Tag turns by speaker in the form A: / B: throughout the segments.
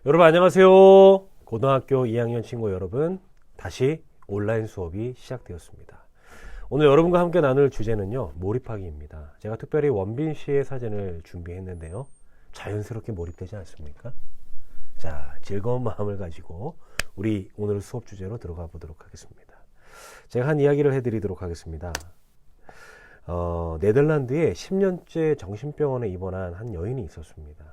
A: 여러분 안녕하세요. 고등학교 2학년 친구 여러분, 다시 온라인 수업이 시작되었습니다. 오늘 여러분과 함께 나눌 주제는요, 몰입하기입니다. 제가 특별히 원빈 씨의 사진을 준비했는데요, 자연스럽게 몰입되지 않습니까? 자, 즐거운 마음을 가지고 우리 오늘 수업 주제로 들어가 보도록 하겠습니다. 제가 한 이야기를 해드리도록 하겠습니다. 네덜란드에 10년째 정신병원에 입원한 한 여인이 있었습니다.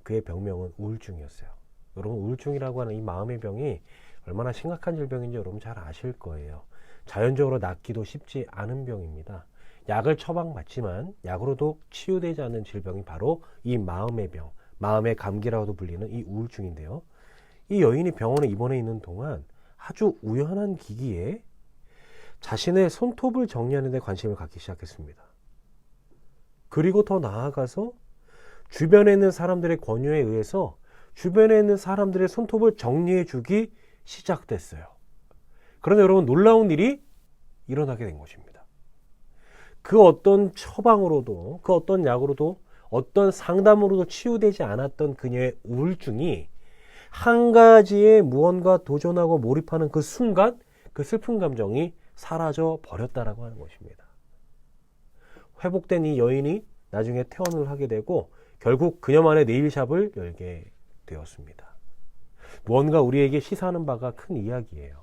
A: 그의 병명은 우울증이었어요. 여러분, 우울증이라고 하는 이 마음의 병이 얼마나 심각한 질병인지 여러분 잘 아실 거예요. 자연적으로 낫기도 쉽지 않은 병입니다. 약을 처방받지만 약으로도 치유되지 않는 질병이 바로 이 마음의 병, 마음의 감기라고도 불리는 이 우울증인데요. 이 여인이 병원에 입원해 있는 동안 아주 우연한 기기에 자신의 손톱을 정리하는 데 관심을 갖기 시작했습니다. 그리고 더 나아가서 주변에 있는 사람들의 권유에 의해서 주변에 있는 사람들의 손톱을 정리해 주기 시작됐어요. 그런데 여러분, 놀라운 일이 일어나게 된 것입니다. 그 어떤 처방으로도, 그 어떤 약으로도, 어떤 상담으로도 치유되지 않았던 그녀의 우울증이 한 가지에 무언가 도전하고 몰입하는 그 순간, 그 슬픈 감정이 사라져 버렸다라고 하는 것입니다. 회복된 이 여인이 나중에 퇴원을 하게 되고 결국 그녀만의 네일샵을 열게 되었습니다. 무언가 우리에게 시사하는 바가 큰 이야기예요.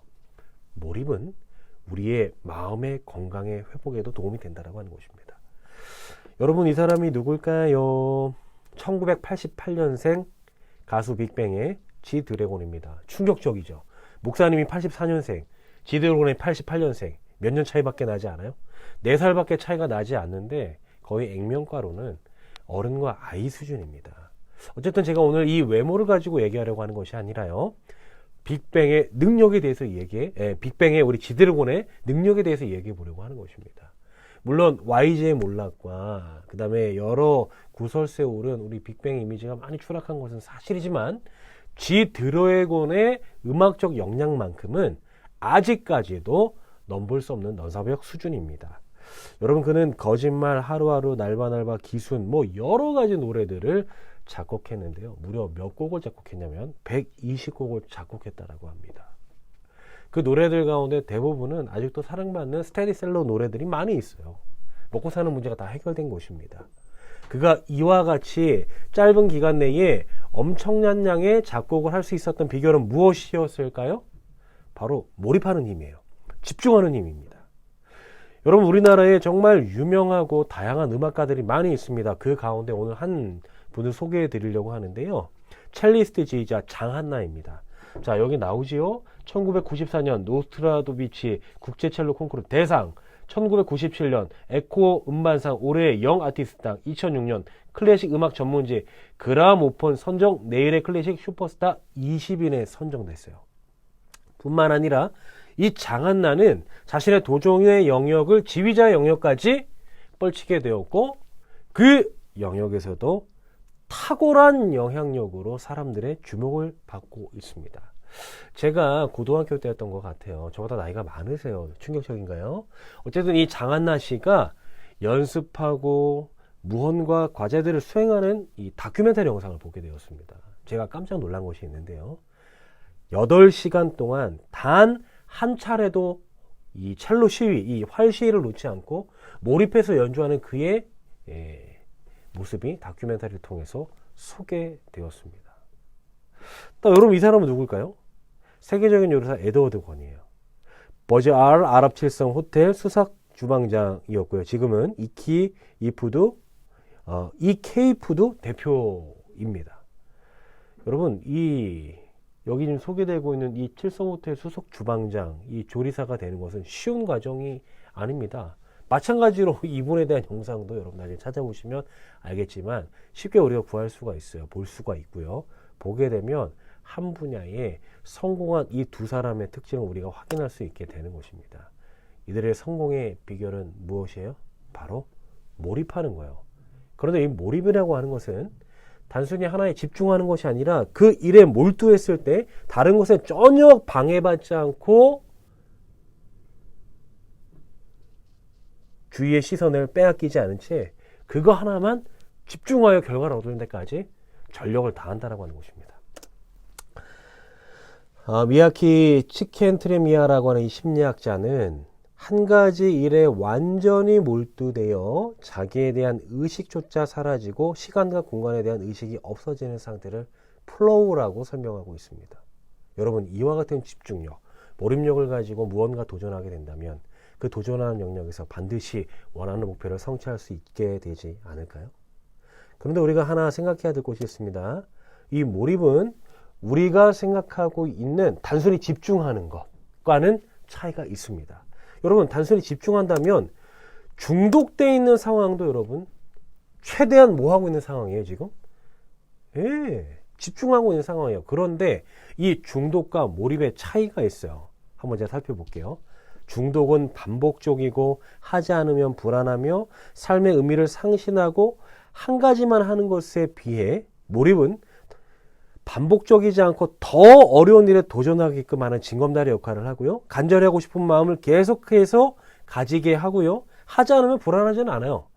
A: 몰입은 우리의 마음의 건강의 회복에도 도움이 된다고 하는 것입니다. 여러분, 이 사람이 누굴까요? 1988년생 가수 빅뱅의 지 드래곤입니다. 충격적이죠. 목사님이 84년생, 지 드래곤이 88년생, 몇 년 차이밖에 나지 않아요? 4살밖에 차이가 나지 않는데 거의 액면가로는 어른과 아이 수준입니다. 어쨌든 제가 오늘 이 외모를 가지고 얘기하려고 하는 것이 아니라요, 빅뱅의 능력에 대해서 빅뱅의 우리 지드래곤의 능력에 대해서 얘기해 보려고 하는 것입니다. 물론 YG의 몰락과 그 다음에 여러 구설수에 오른 우리 빅뱅의 이미지가 많이 추락한 것은 사실이지만 지드래곤의 음악적 역량만큼은 아직까지도 넘볼 수 없는 넘사벽 수준입니다. 여러분, 그는 거짓말, 하루하루, 날바날바, 기순, 여러 가지 노래들을 작곡했는데요. 무려 몇 곡을 작곡했냐면 120곡을 작곡했다라고 합니다. 그 노래들 가운데 대부분은 아직도 사랑받는 스테디셀러 노래들이 많이 있어요. 먹고 사는 문제가 다 해결된 것입니다. 그가 이와 같이 짧은 기간 내에 엄청난 양의 작곡을 할 수 있었던 비결은 무엇이었을까요? 바로 몰입하는 힘이에요. 집중하는 힘입니다. 여러분, 우리나라에 정말 유명하고 다양한 음악가들이 많이 있습니다. 그 가운데 오늘 한 분을 소개해 드리려고 하는데요, 첼리스트지휘자 장한나입니다. 자, 여기 나오지요. 1994년 노스트라도비치 국제첼로 콩쿠르 대상, 1997년 에코 음반상 올해의 영 아티스트당, 2006년 클래식 음악 전문지 그라모폰 선정 내일의 클래식 슈퍼스타 20인에 선정됐어요. 뿐만 아니라 이 장한나는 자신의 도전의 영역을 지휘자 영역까지 뻘치게 되었고, 그 영역에서도 탁월한 영향력으로 사람들의 주목을 받고 있습니다. 제가 고등학교 때였던 것 같아요. 저보다 나이가 많으세요. 충격적인가요? 어쨌든 이 장한나 씨가 연습하고 무언가 과제들을 수행하는 이 다큐멘터리 영상을 보게 되었습니다. 제가 깜짝 놀란 것이 있는데요, 8시간 동안 단 한 차례도 이 첼로 시위, 이 활 시위를 놓지 않고 몰입해서 연주하는 그의 모습이 다큐멘터리를 통해서 소개되었습니다. 또 여러분, 이 사람은 누굴까요? 세계적인 요리사 에드워드 건이에요. 버즈 알 아랍7성 호텔 수석 주방장이었고요. 지금은 이케이푸드 대표입니다. 여러분, 여기 지금 소개되고 있는 이 7성 호텔 수석 주방장, 이 조리사가 되는 것은 쉬운 과정이 아닙니다. 마찬가지로 이분에 대한 영상도 여러분 나중에 찾아보시면 알겠지만 쉽게 우리가 구할 수가 있어요. 볼 수가 있고요. 보게 되면 한 분야에 성공한 이 두 사람의 특징을 우리가 확인할 수 있게 되는 것입니다. 이들의 성공의 비결은 무엇이에요? 바로 몰입하는 거예요. 그런데 이 몰입이라고 하는 것은 단순히 하나에 집중하는 것이 아니라 그 일에 몰두했을 때 다른 것에 전혀 방해받지 않고 주위의 시선을 빼앗기지 않은 채 그거 하나만 집중하여 결과를 얻는 데까지 전력을 다한다라고 하는 것입니다. 미야키 치켄트레미야라고 하는 이 심리학자는 한 가지 일에 완전히 몰두되어 자기에 대한 의식조차 사라지고 시간과 공간에 대한 의식이 없어지는 상태를 플로우라고 설명하고 있습니다. 여러분, 이와 같은 집중력, 몰입력을 가지고 무언가 도전하게 된다면 그 도전하는 영역에서 반드시 원하는 목표를 성취할 수 있게 되지 않을까요? 그런데 우리가 하나 생각해야 될 것이 있습니다. 이 몰입은 우리가 생각하고 있는 단순히 집중하는 것과는 차이가 있습니다. 여러분, 단순히 집중한다면 중독되어 있는 상황도 여러분 최대한 뭐 하고 있는 상황이에요 지금? 집중하고 있는 상황이에요. 그런데 이 중독과 몰입의 차이가 있어요. 한번 제가 살펴볼게요. 중독은 반복적이고 하지 않으면 불안하며 삶의 의미를 상실하고 한 가지만 하는 것에 비해 몰입은 반복적이지 않고 더 어려운 일에 도전하게끔 하는 징검다리 역할을 하고요. 간절히 하고 싶은 마음을 계속해서 가지게 하고요. 하지 않으면 불안하지는 않아요.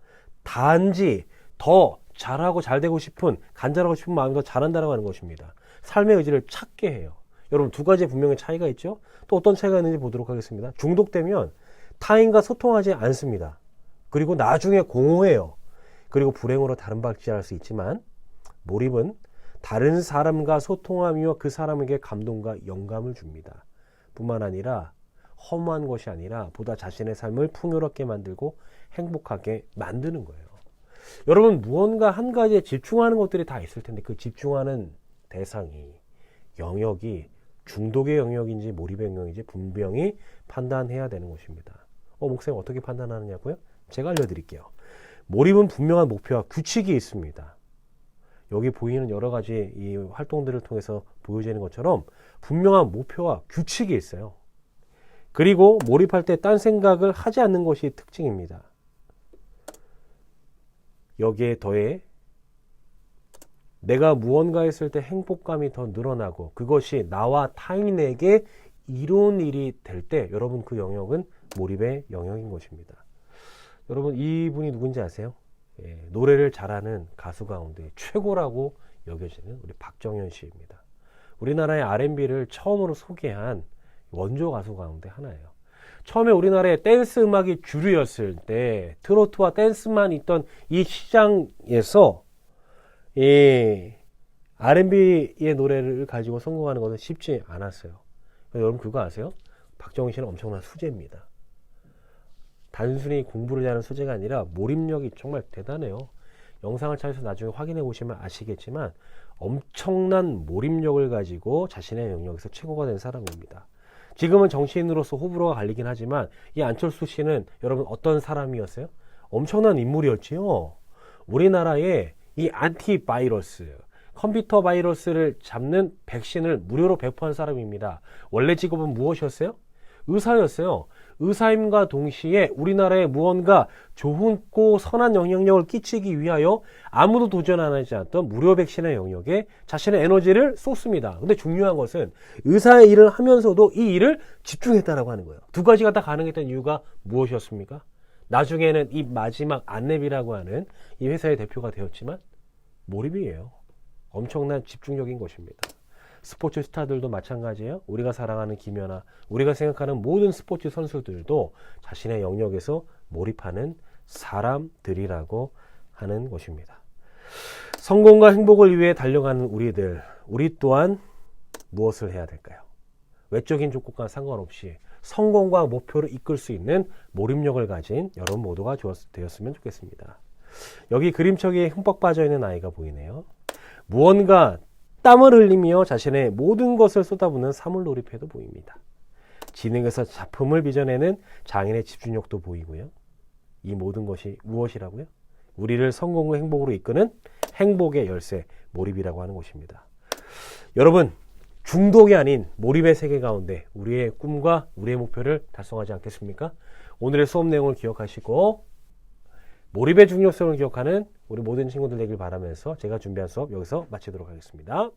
A: 단지 더 잘하고 잘되고 싶은, 간절하고 싶은 마음이 더 잘한다고 하는 것입니다. 삶의 의지를 찾게 해요. 여러분, 두 가지의 분명히 차이가 있죠. 또 어떤 차이가 있는지 보도록 하겠습니다. 중독되면 타인과 소통하지 않습니다. 그리고 나중에 공허해요. 그리고 불행으로 다른 발질할 수 있지만 몰입은 다른 사람과 소통하며 그 사람에게 감동과 영감을 줍니다. 뿐만 아니라 허무한 것이 아니라 보다 자신의 삶을 풍요롭게 만들고 행복하게 만드는 거예요. 여러분, 무언가 한 가지에 집중하는 것들이 다 있을 텐데 그 집중하는 대상이, 영역이 중독의 영역인지 몰입의 영역인지 분명히 판단해야 되는 것입니다. 목사님 어떻게 판단하느냐고요? 제가 알려드릴게요. 몰입은 분명한 목표와 규칙이 있습니다. 여기 보이는 여러 가지 이 활동들을 통해서 보여지는 것처럼 분명한 목표와 규칙이 있어요. 그리고 몰입할 때 딴 생각을 하지 않는 것이 특징입니다. 여기에 더해 내가 무언가 했을 때 행복감이 더 늘어나고 그것이 나와 타인에게 이로운 일이 될 때 여러분 그 영역은 몰입의 영역인 것입니다. 여러분, 이분이 누군지 아세요? 노래를 잘하는 가수 가운데 최고라고 여겨지는 우리 박정현 씨입니다. 우리나라의 R&B를 처음으로 소개한 원조 가수 가운데 하나예요. 처음에 우리나라의 댄스 음악이 주류였을 때 트로트와 댄스만 있던 이 시장에서 이 R&B의 노래를 가지고 성공하는 것은 쉽지 않았어요. 여러분 그거 아세요? 박정현 씨는 엄청난 수재입니다. 단순히 공부를 잘하는 수재가 아니라 몰입력이 정말 대단해요. 영상을 찾아서 나중에 확인해 보시면 아시겠지만 엄청난 몰입력을 가지고 자신의 영역에서 최고가 된 사람입니다. 지금은 정치인으로서 호불호가 갈리긴 하지만 이 안철수 씨는 여러분 어떤 사람이었어요? 엄청난 인물이었지요. 우리나라에 이 안티바이러스, 컴퓨터 바이러스를 잡는 백신을 무료로 배포한 사람입니다. 원래 직업은 무엇이었어요? 의사였어요. 의사임과 동시에 우리나라에 무언가 좋고 선한 영향력을 끼치기 위하여 아무도 도전 안 하지 않았던 무료 백신의 영역에 자신의 에너지를 쏟습니다. 근데 중요한 것은 의사의 일을 하면서도 이 일을 집중했다라고 하는 거예요. 두 가지가 다 가능했던 이유가 무엇이었습니까? 나중에는 이 마지막 안랩이라고 하는 이 회사의 대표가 되었지만 몰입이에요. 엄청난 집중력인 것입니다. 스포츠 스타들도 마찬가지예요. 우리가 사랑하는 김연아, 우리가 생각하는 모든 스포츠 선수들도 자신의 영역에서 몰입하는 사람들이라고 하는 것입니다. 성공과 행복을 위해 달려가는 우리 또한 무엇을 해야 될까요? 외적인 조건과 상관없이 성공과 목표를 이끌 수 있는 몰입력을 가진 여러분 모두가 되었으면 좋겠습니다. 여기 그림책에 흠뻑 빠져있는 아이가 보이네요. 무언가 땀을 흘리며 자신의 모든 것을 쏟아붓는 사물놀이패도 보입니다. 진흙에서 작품을 빚어내는 장인의 집중력도 보이고요. 이 모든 것이 무엇이라고요? 우리를 성공과 행복으로 이끄는 행복의 열쇠, 몰입이라고 하는 것입니다. 여러분, 중독이 아닌 몰입의 세계 가운데 우리의 꿈과 우리의 목표를 달성하지 않겠습니까? 오늘의 수업 내용을 기억하시고 몰입의 중요성을 기억하는 우리 모든 친구들 되길 바라면서 제가 준비한 수업 여기서 마치도록 하겠습니다.